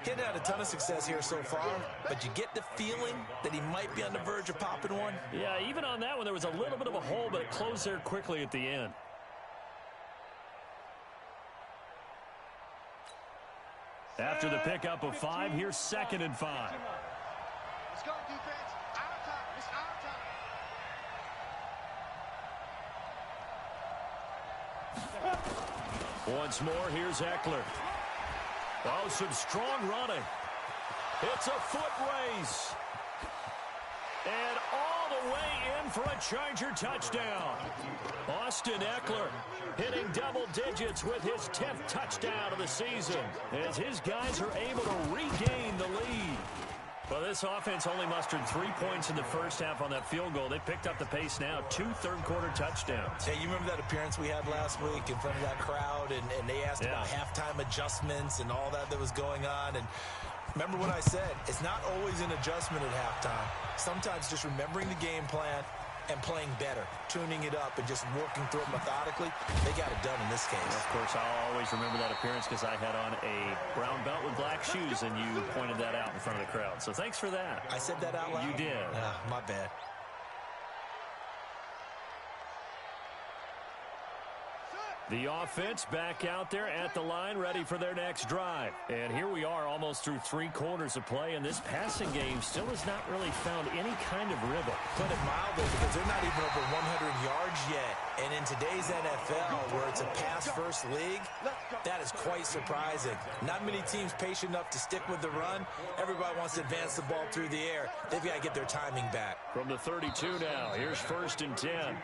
Speaker 7: Getting had a ton of success here so far, but you get the feeling that he might be on the verge of popping one.
Speaker 6: Yeah, even on that one, there was a little bit of a hole, but it closed there quickly at the end. After the pickup of 5, here's 2nd and 5.
Speaker 8: Let's go, defense. Our time. It's our time.
Speaker 6: Once more, here's Eckler. Oh, some strong running. It's a foot race. And all the way in for a Charger touchdown. Austin Eckler hitting double digits with his 10th touchdown of the season as his guys are able to regain the lead. Well, this offense only mustered 3 points in the first half on that field goal. They picked up the pace now, 2 third-quarter touchdowns.
Speaker 7: Hey, you remember that appearance we had last week in front of that crowd, and they asked about halftime adjustments and all that was going on, and remember what I said, it's not always an adjustment at halftime. Sometimes just remembering the game plan and playing better, tuning it up and just working through it methodically. They got it done in this case.
Speaker 6: Of course, I'll always remember that appearance because I had on a brown belt with black shoes, and you pointed that out in front of the crowd. So thanks for that.
Speaker 7: I said that out loud?
Speaker 6: You did.
Speaker 7: My bad.
Speaker 6: The offense back out there at the line, ready for their next drive. And here we are almost through 3 quarters of play, and this passing game still has not really found any kind of rhythm.
Speaker 7: Put it mildly, because they're not even over 100 yards yet. And in today's NFL, where it's a pass-first league, that is quite surprising. Not many teams patient enough to stick with the run. Everybody wants to advance the ball through the air. They've got to get their timing back.
Speaker 6: From the 32 now, here's 1st and 10.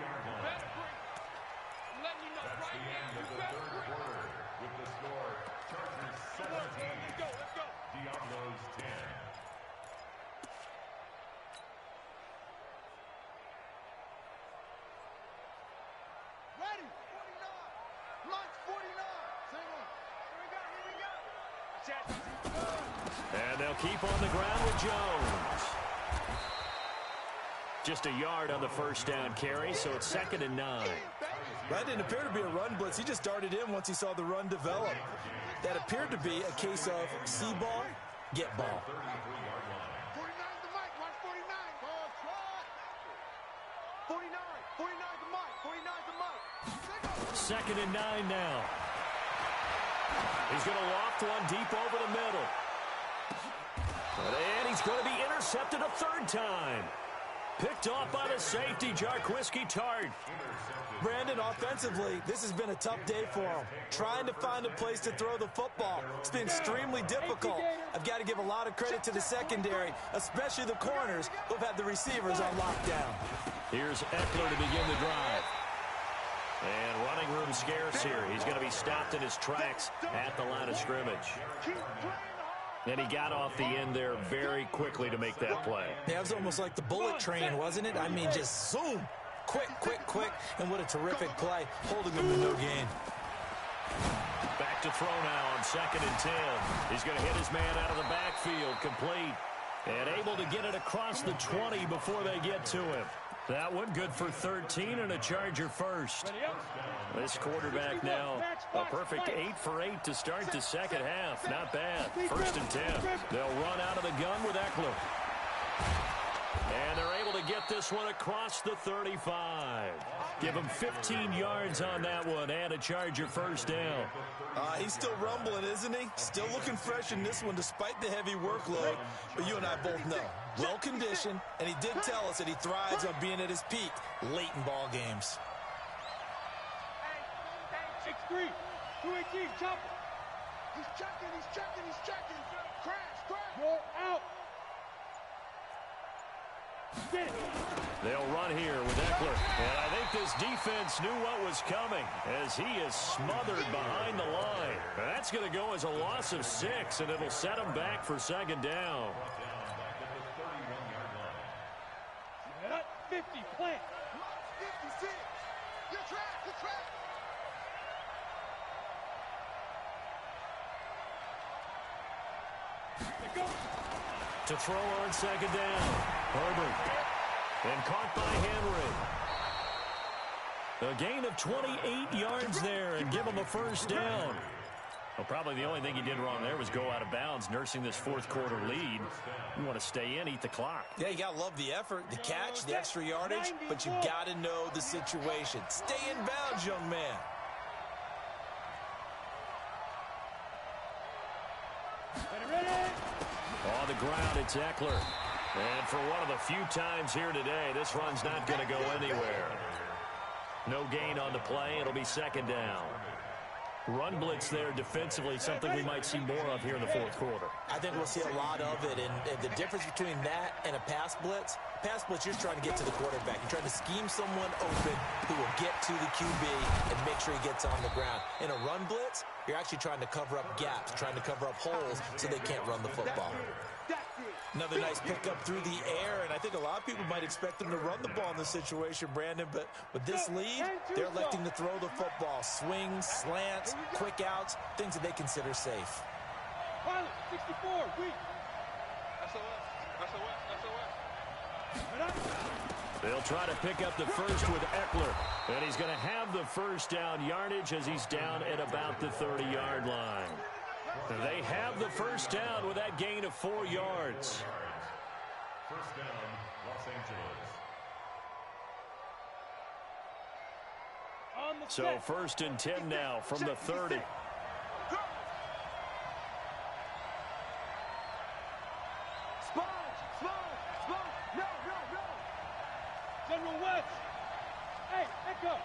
Speaker 6: And they'll keep on the ground with Jones. Just a yard on the first down carry, so it's 2nd and 9.
Speaker 7: That didn't appear to be a run blitz. He just darted in once he saw the run develop. That appeared to be a case of see ball, get ball.
Speaker 8: 49 the mic. Watch 49. 49 the mic. 49 the mic.
Speaker 6: 2nd and 9 now. He's going to loft one deep over the middle. And he's going to be intercepted a 3rd time. Picked off by the safety, Jarquiski Tart.
Speaker 7: Brandon, offensively, this has been a tough day for him. Trying to find a place to throw the football. It's been extremely difficult. I've got to give a lot of credit to the secondary, especially the corners who've had the receivers on lockdown.
Speaker 6: Here's Eckler to begin the drive. And running room scarce here. He's going to be stopped in his tracks at the line of scrimmage. And he got off the end there very quickly to make that play.
Speaker 7: Yeah, it was almost like the bullet train, wasn't it? I mean, just zoom. Quick. And what a terrific play, holding them to no gain.
Speaker 6: Back to throw now on 2nd and 10. He's going to hit his man out of the backfield, complete. And able to get it across the 20 before they get to him. That one good for 13 and a Charger first. This quarterback now a perfect 8 for 8 to start the second half. Not bad. 1st and 10. They'll run out of the gun with Eckler. And they're able to get this one across the 35. Give him 15 yards on that one and a Charger first down.
Speaker 7: He's still rumbling, isn't he? Still looking fresh in this one despite the heavy workload. But you and I both know, well-conditioned, and he did tell us that he thrives on being at his peak late in ball games.
Speaker 10: 6-3, 218, chopper.
Speaker 8: He's checking. Crash.
Speaker 10: You're out.
Speaker 6: They'll run here with Eckler. And I think this defense knew what was coming as he is smothered behind the line. That's going to go as a loss of 6, and it'll set him back for 2nd down.
Speaker 10: 50, plant.
Speaker 5: 56. Your track, your track.
Speaker 6: To throw on second down. Herbert. And caught by Henry. A gain of 28 yards there and give him a first down. Well, probably the only thing he did wrong there was go out of bounds, nursing this fourth quarter lead. You want to stay in, eat the clock.
Speaker 7: Yeah, you got to love the effort, the catch, the extra yardage, but you got to know the situation. Stay in bounds, young man.
Speaker 6: On the ground, it's Eckler. And for one of the few times here today, this run's not going to go anywhere. No gain on the play. It'll be second down. Run blitz there defensively, something we might see more of here in the fourth quarter.
Speaker 7: I think we'll see a lot of it, and the difference between that and a pass blitz, you're trying to get to the quarterback. You're trying to scheme someone open who will get to the QB and make sure he gets on the ground. In a run blitz, you're actually trying to cover up gaps, trying to cover up holes so they can't run the football. Another nice pickup through the air, and I think a lot of people might expect them to run the ball in this situation, Brandon, but with this lead, they're electing to throw the football. Swings, slants, quick outs, things that they consider safe.
Speaker 10: Pilot, 64, weak.
Speaker 6: They'll try to pick up the first with Eckler, and he's going to have the first down yardage as he's down at about the 30-yard line. They have the first down with that gain of 4 yards.
Speaker 9: First down, Los Angeles.
Speaker 6: So first and 10 now from the 30.
Speaker 10: General West. Hey, Echo.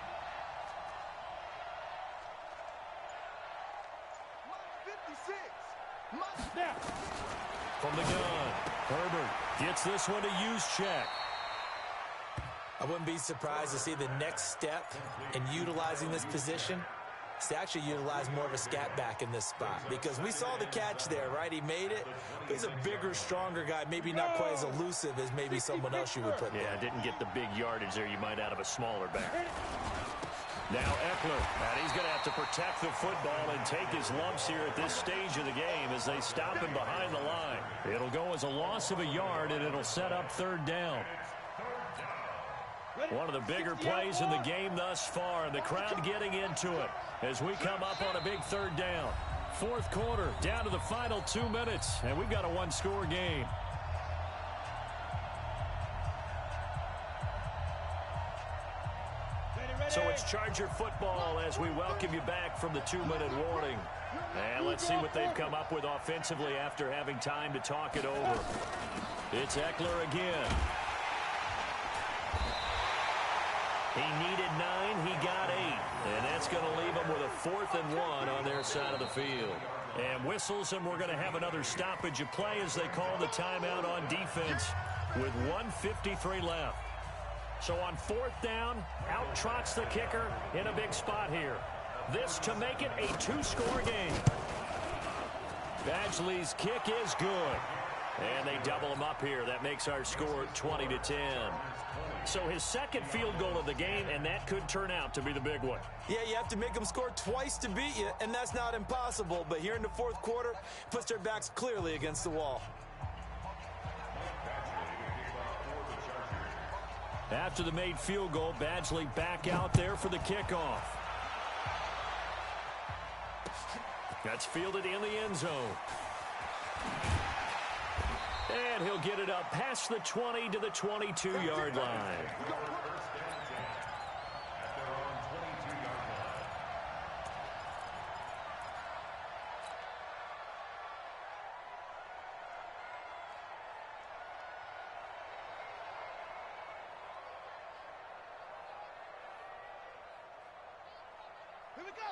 Speaker 5: Now.
Speaker 6: From the gun, Herbert gets this one to use check.
Speaker 7: I wouldn't be surprised to see the next step in utilizing this position is to actually utilize more of a scat back in this spot, because we saw the catch there, right? He made it. He's a bigger, stronger guy, maybe not quite as elusive as maybe someone else you would put there.
Speaker 6: Yeah, didn't get the big yardage there you might out of a smaller back. Now Eckler, and he's going to have to protect the football and take his lumps here at this stage of the game as they stop him behind the line. It'll go as a loss of a yard, and it'll set up third down. One of the bigger plays in the game thus far, and the crowd getting into it as we come up on a big third down. Fourth quarter, down to the final 2 minutes, and we've got a one-score game. So it's Charger football as we welcome you back from the 2-minute warning. And let's see what they've come up with offensively after having time to talk it over. It's Eckler again. He needed 9, he got 8. And that's going to leave them with a 4th and 1 on their side of the field. And whistles, and we're going to have another stoppage of play as they call the timeout on defense with 1:53 left. So on 4th down, out trots the kicker in a big spot here. This to make it a 2-score game. Badgley's kick is good. And they double him up here. That makes our score 20-10. So his second field goal of the game, and that could turn out to be the big one.
Speaker 7: Yeah, you have to make them score twice to beat you, and that's not impossible. But here in the fourth quarter, puts their backs clearly against the wall.
Speaker 6: After the made field goal, Badgley back out there for the kickoff. That's fielded in the end zone. And he'll get it up past the 20 to the 22-yard line.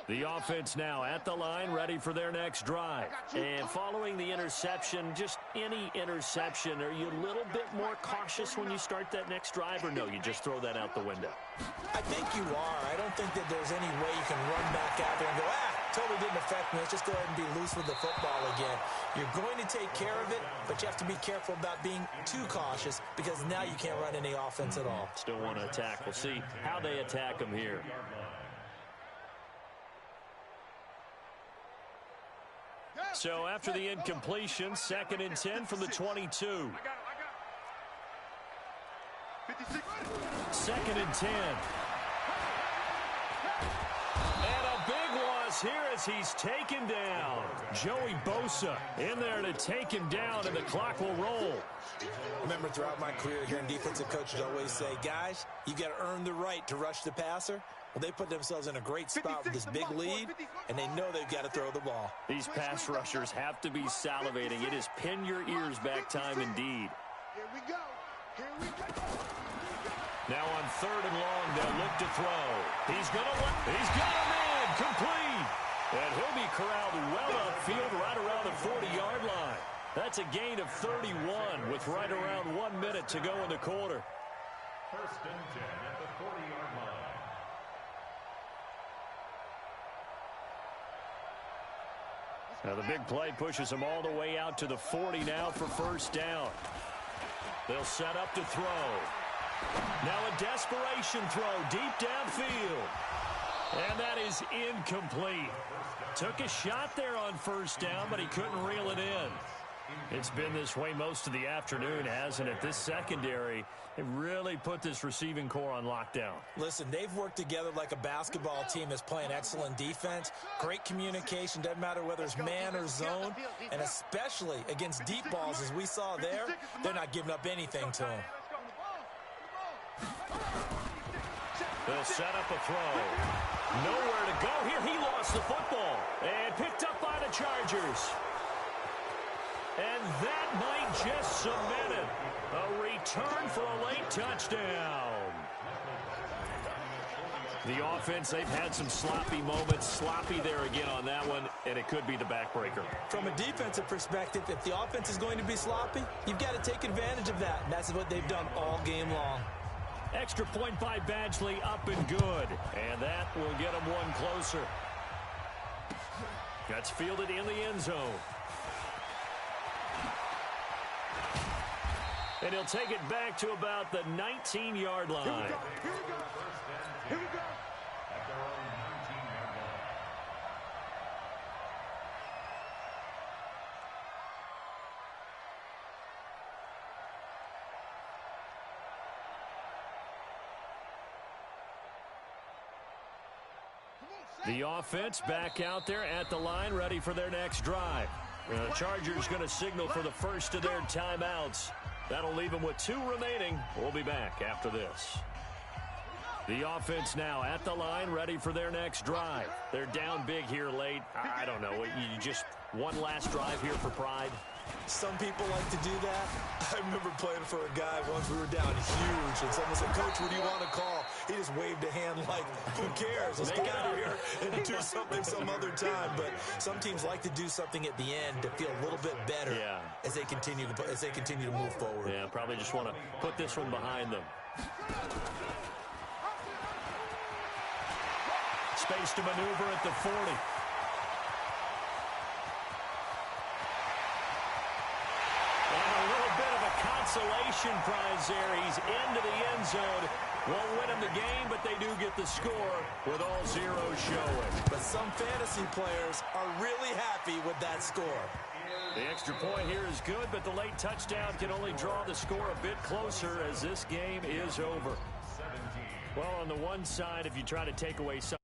Speaker 6: The offense now at the line, ready for their next drive. And following the interception, just any interception, are you a little bit more cautious when you start that next drive, or no, you just throw that out the window?
Speaker 7: I think you are. I don't think that there's any way you can run back out there and go, totally didn't effect, man, is just go ahead and be loose with the football again. You're going to take care of it, but you have to be careful about being too cautious because now you can't run any offense at all.
Speaker 6: Still want to attack. We'll see how they attack them here. So after the incompletion, 2nd and 10 from the 22. 2nd and 10. And a big loss here as he's taken down. Joey Bosa in there to take him down, and the clock will roll.
Speaker 7: Remember, throughout my career here in defensive coaches always say, guys, you got to earn the right to rush the passer. Well, they put themselves in a great spot with this big lead, and they know they've got to throw the ball.
Speaker 6: These pass rushers have to be salivating. It is pin your ears back time indeed.
Speaker 8: Here we go. Here we go.
Speaker 6: Now on 3rd and long, they'll look to throw. He's got him in, complete. And he'll be corralled well upfield right around the 40-yard line. That's a gain of 31 with right around 1 minute to go in the quarter.
Speaker 9: 1st and 10 at the 40-yard line.
Speaker 6: Now the big play pushes them all the way out to the 40 now for 1st down. They'll set up to throw. Now a desperation throw deep downfield. And that is incomplete. Took a shot there on 1st down, but he couldn't reel it in. It's been this way most of the afternoon, hasn't it? This secondary, it really put this receiving core on lockdown.
Speaker 7: Listen, they've worked together like a basketball team that's playing excellent defense. Great communication, doesn't matter whether it's man or zone. And especially against deep balls, as we saw there, they're not giving up anything to them.
Speaker 6: They'll set up a throw. Nowhere to go here. He lost the football and picked up by the Chargers. And that might just cement it. A return for a late touchdown. The offense, they've had some sloppy moments. Sloppy there again on that one, and it could be the backbreaker.
Speaker 7: From a defensive perspective, if the offense is going to be sloppy, you've got to take advantage of that. And that's what they've done all game long.
Speaker 6: Extra point by Badgley, up and good. And that will get them one closer. That's fielded in the end zone. And he'll take it back to about the 19-yard line.
Speaker 8: Here we go. Here we go.
Speaker 9: At their own 19-yard line.
Speaker 6: The offense back out there at the line, ready for their next drive. The Chargers going to signal for the first of their timeouts. That'll leave them with 2 remaining. We'll be back after this. The offense now at the line, ready for their next drive. They're down big here late. I don't know. You just one last drive here for pride.
Speaker 7: Some people like to do that. I remember playing for a guy once. We were down huge, and someone said, "Coach, what do you want to call?" He just waved a hand like, "Who cares? Let's get out of here and do something some other time." But some teams like to do something at the end to feel a little bit better as they continue to move forward.
Speaker 6: Yeah, probably just want to put this one behind them. Space to maneuver at the 40. Consolation prize there. He's into the end zone. Won't win him the game, but they do get the score with all zeros showing.
Speaker 7: But some fantasy players are really happy with that score.
Speaker 6: The extra point here is good, but the late touchdown can only draw the score a bit closer as this game is over. Well, on the one side, if you try to take away some